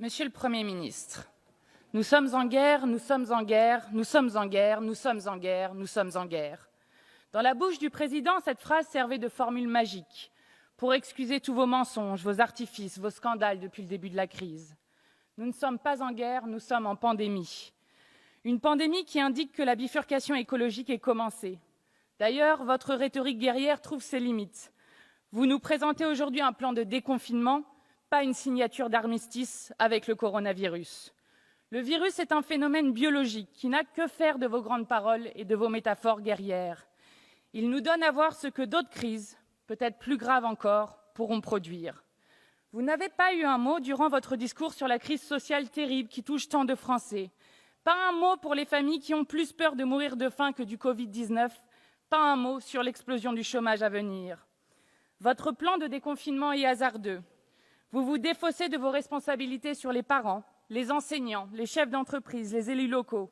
Monsieur le Premier ministre, nous sommes en guerre, nous sommes en guerre, nous sommes en guerre, nous sommes en guerre, nous sommes en guerre. Dans la bouche du président, cette phrase servait de formule magique pour excuser tous vos mensonges, vos artifices, vos scandales depuis le début de la crise. Nous ne sommes pas en guerre, nous sommes en pandémie. Une pandémie qui indique que la bifurcation écologique est commencée. D'ailleurs, votre rhétorique guerrière trouve ses limites. Vous nous présentez aujourd'hui un plan de déconfinement, pas une signature d'armistice avec le coronavirus. Le virus est un phénomène biologique qui n'a que faire de vos grandes paroles et de vos métaphores guerrières. Il nous donne à voir ce que d'autres crises, peut-être plus graves encore, pourront produire. Vous n'avez pas eu un mot durant votre discours sur la crise sociale terrible qui touche tant de Français. Pas un mot pour les familles qui ont plus peur de mourir de faim que du Covid-19. Pas un mot sur l'explosion du chômage à venir. Votre plan de déconfinement est hasardeux. Vous vous défaussez de vos responsabilités sur les parents, les enseignants, les chefs d'entreprise, les élus locaux.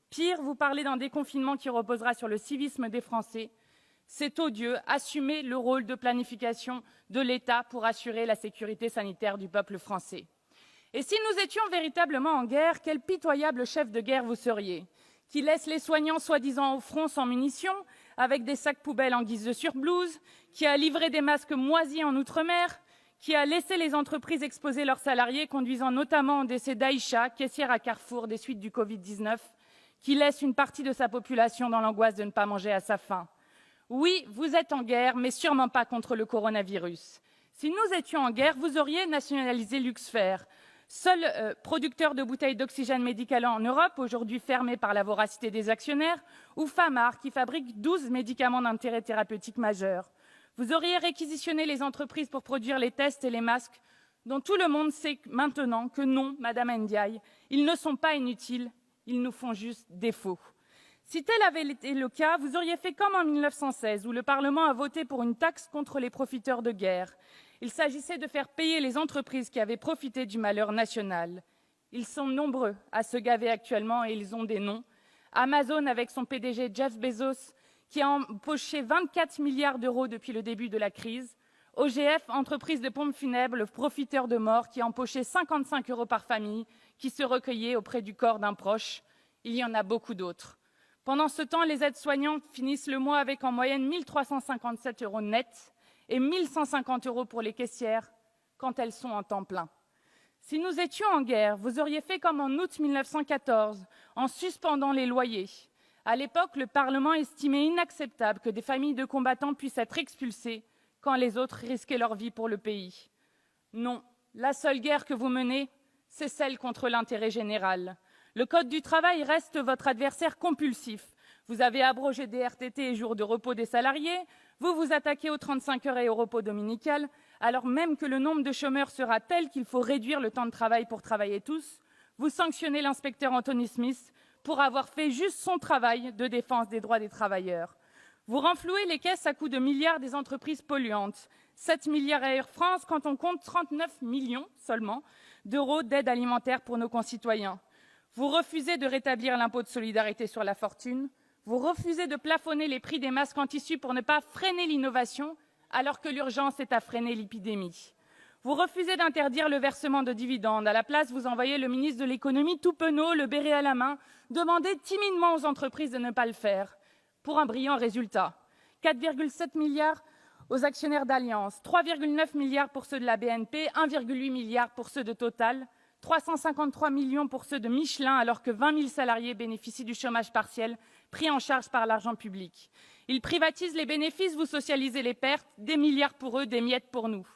Pire, vous parlez d'un déconfinement qui reposera sur le civisme des Français. C'est odieux. Assumez le rôle de planification de l'État pour assurer la sécurité sanitaire du peuple français. Et si nous étions véritablement en guerre, quel pitoyable chef de guerre vous seriez, qui laisse les soignants soi-disant au front sans munitions, avec des sacs poubelles en guise de surblouse, qui a livré des masques moisis en Outre-mer, qui a laissé les entreprises exposer leurs salariés, conduisant notamment au décès d'Aïcha, caissière à Carrefour des suites du Covid-19, qui laisse une partie de sa population dans l'angoisse de ne pas manger à sa faim. Oui, vous êtes en guerre, mais sûrement pas contre le coronavirus. Si nous étions en guerre, vous auriez nationalisé Luxfer, seul producteur de bouteilles d'oxygène médical en Europe, aujourd'hui fermé par la voracité des actionnaires, ou Famar, qui fabrique 12 médicaments d'intérêt thérapeutique majeur. Vous auriez réquisitionné les entreprises pour produire les tests et les masques, dont tout le monde sait maintenant que non, Madame Ndiaye, ils ne sont pas inutiles, ils nous font juste défaut. Si tel avait été le cas, vous auriez fait comme en 1916, où le Parlement a voté pour une taxe contre les profiteurs de guerre. Il s'agissait de faire payer les entreprises qui avaient profité du malheur national. Ils sont nombreux à se gaver actuellement et ils ont des noms. Amazon avec son PDG Jeff Bezos, qui a empoché 24 milliards d'euros depuis le début de la crise. OGF, entreprise de pompes funèbres, le profiteur de mort, qui a empoché 55 € par famille, qui se recueillait auprès du corps d'un proche. Il y en a beaucoup d'autres. Pendant ce temps, les aides-soignantes finissent le mois avec en moyenne 1 357 € net et 1 150 € pour les caissières quand elles sont en temps plein. Si nous étions en guerre, vous auriez fait comme en août 1914, en suspendant les loyers. À l'époque, le Parlement estimait inacceptable que des familles de combattants puissent être expulsées quand les autres risquaient leur vie pour le pays. Non, la seule guerre que vous menez, c'est celle contre l'intérêt général. Le Code du travail reste votre adversaire compulsif. Vous avez abrogé des RTT et jours de repos des salariés, vous vous attaquez aux 35 heures et au repos dominical, alors même que le nombre de chômeurs sera tel qu'il faut réduire le temps de travail pour travailler tous. Vous sanctionnez l'inspecteur Anthony Smith pour avoir fait juste son travail de défense des droits des travailleurs. Vous renflouez les caisses à coups de milliards des entreprises polluantes. 7 milliards à Air France quand on compte 39 millions seulement d'euros d'aide alimentaire pour nos concitoyens. Vous refusez de rétablir l'impôt de solidarité sur la fortune. Vous refusez de plafonner les prix des masques en tissu pour ne pas freiner l'innovation, alors que l'urgence est à freiner l'épidémie. Vous refusez d'interdire le versement de dividendes. À la place, vous envoyez le ministre de l'économie tout penaud, le béret à la main, demander timidement aux entreprises de ne pas le faire, pour un brillant résultat. 4,7 milliards aux actionnaires d'Allianz, 3,9 milliards pour ceux de la BNP, 1,8 milliard pour ceux de Total, 353 millions pour ceux de Michelin, alors que 20 000 salariés bénéficient du chômage partiel pris en charge par l'argent public. Ils privatisent les bénéfices, vous socialisez les pertes, des milliards pour eux, des miettes pour nous.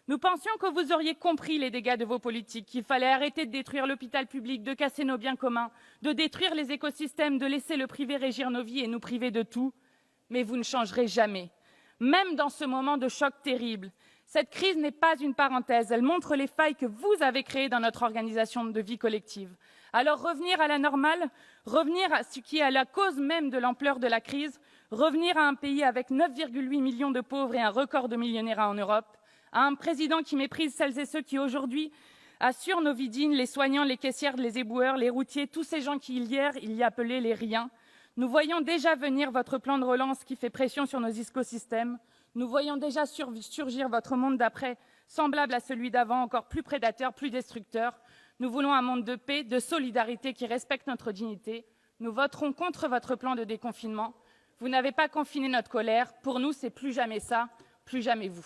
Nous pensions que vous auriez compris les dégâts de vos politiques, qu'il fallait arrêter de détruire l'hôpital public, de casser nos biens communs, de détruire les écosystèmes, de laisser le privé régir nos vies et nous priver de tout. Mais vous ne changerez jamais, même dans ce moment de choc terrible. Cette crise n'est pas une parenthèse, elle montre les failles que vous avez créées dans notre organisation de vie collective. Alors revenir à la normale, revenir à ce qui est à la cause même de l'ampleur de la crise, revenir à un pays avec 9,8 millions de pauvres et un record de millionnaires en Europe, à un président qui méprise celles et ceux qui aujourd'hui assurent nos vies dignes, les soignants, les caissières, les éboueurs, les routiers, tous ces gens qui hier, il y appelaient les riens. Nous voyons déjà venir votre plan de relance qui fait pression sur nos écosystèmes. Nous voyons déjà surgir votre monde d'après, semblable à celui d'avant, encore plus prédateur, plus destructeur. Nous voulons un monde de paix, de solidarité qui respecte notre dignité. Nous voterons contre votre plan de déconfinement. Vous n'avez pas confiné notre colère. Pour nous, c'est plus jamais ça, plus jamais vous.